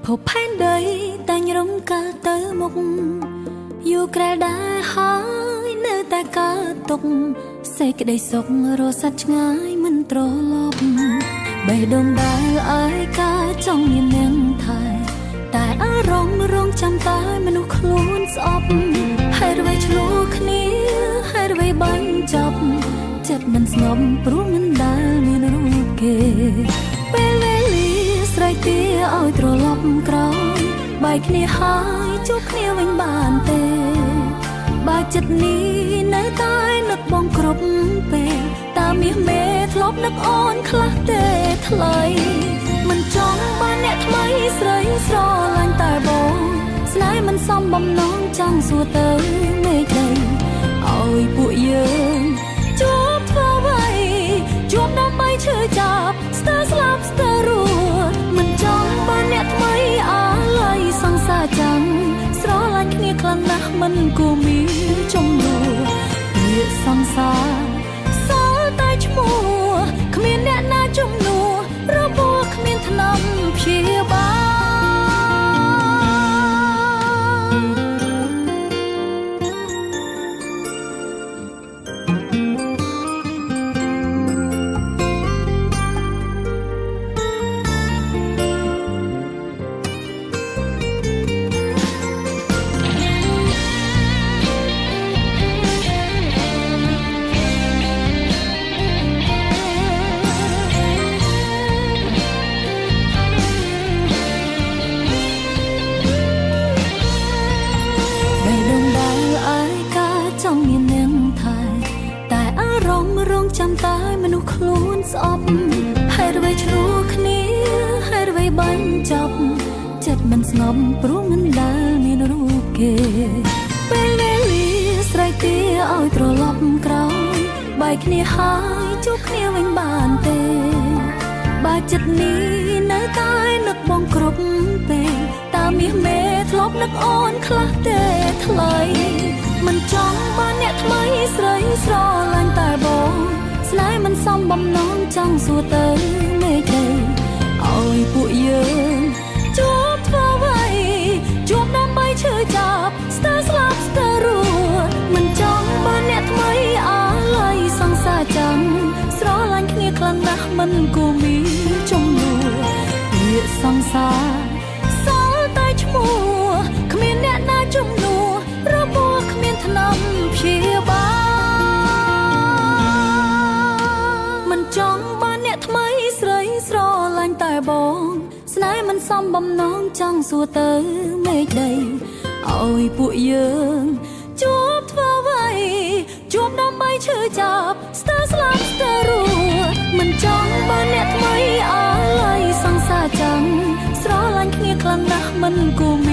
ភពផែនដីតែងរំកើទៅមុខយូរក្រែលដែរហើយនៅតែកើតទុកសេចក្តីសុខរស័ព្ទឆ្ងាយមិនត្រឡប់បេះដូងដែលអាយកាចង់មាននឹងថែតែអារម្មណ៍រងចាំតែមនុស្សខ្លួនស្អប់ហើយអ្វីឆ្លោះគ្នាហើយអ្វីបាញ់ចាប់ចិត្តមិនស្ងប់ព្រោះមិនដែលមានរូបគេពេលវេលាស្រ័យទាឲ្យត្រឡប់ក្រោយបែកគ្នាហើយជួបគ្នាវិញបានទេបើចិត្តនេះនៅតែនឹកបងគ្រប់ពេលតើមាសមេធ្លាប់នឹកអូនខ្លះទេថ្លៃមិនចង់បានអ្នកថ្មីស្រីស្រឡាញ់តែបងស្នេហ៍មិនសមបំណងចង់សួរទៅមេឃដីឲ្យពួកយើងជួបធ្វើអ្វីជួបដើម្បីឈឺចាប់ស្ទើរស្លាប់ស្ទើររស់មិនចង់បានអ្នកថ្មីអាឡ័យសង្សារចាំងស្រឡាញ់គ្នាខ្លាំងណាស់មិនគួរមានចំនួនពាក្យសង្សារសល់តែឈ្មោះគ្មានអ្នកណាជំនួសរបួសគ្មានថ្នាំព្យាបាលចាំតែមនុស្សខ្លួនស្អប់ហើយអ្វីឆ្លោះគ្នាហើយអ្វីបាញ់ចាប់ចិត្តមិនស្ងប់ព្រោះមិនដែលមានរូបគេពេលវេលាស្រ័យទាឲ្យត្រឡប់ក្រោយបែកគ្នាហើយជួបគ្នាវិញបានទេបើចិត្តនេះនៅតែនឹកបងគ្រប់ពេលតើមាសមេធ្លាប់នឹកអូនខ្លះទេថ្លៃមិនចង់បានអ្នកថ្មីស្រីស្រឡាញ់តែបងស្នេហ៍មិនសមបំណងចង់សួរទៅមេឃដីឲ្យពួកយើងជួបធ្វើអ្វីជួបដើម្បីឈឺចាប់ស្ទើរស្លាប់ស្ទើររស់មិនចង់បានអ្នកថ្មីអាឡ័យសង្សារចាំងស្រឡាញ់គ្នាខ្លាំងណាស់មិនគួរមានចំនួនពាក្យសង្សារសល់តែឈ្មោះគ្មានអ្នកណាជំនួសរបួសគ្មានថ្នាំព្យាបាលមិនចង់បានអ្នកថ្មីស្រីស្រឡាញ់តែបងស្នេហ៍មិនសមបំណងចង់សួរទៅមេឃដីឲ្យពួកយើងជួបធ្វើអ្វីជួបដើម្បីឈឺចាប់ស្ទើរស្លាប់ស្ទើររស់មិនចង់បានអ្នកថ្មីអាឡ័យសង្សារចាំងស្រឡាញ់គ្នាខ្លាំងណាស់មិនគួរ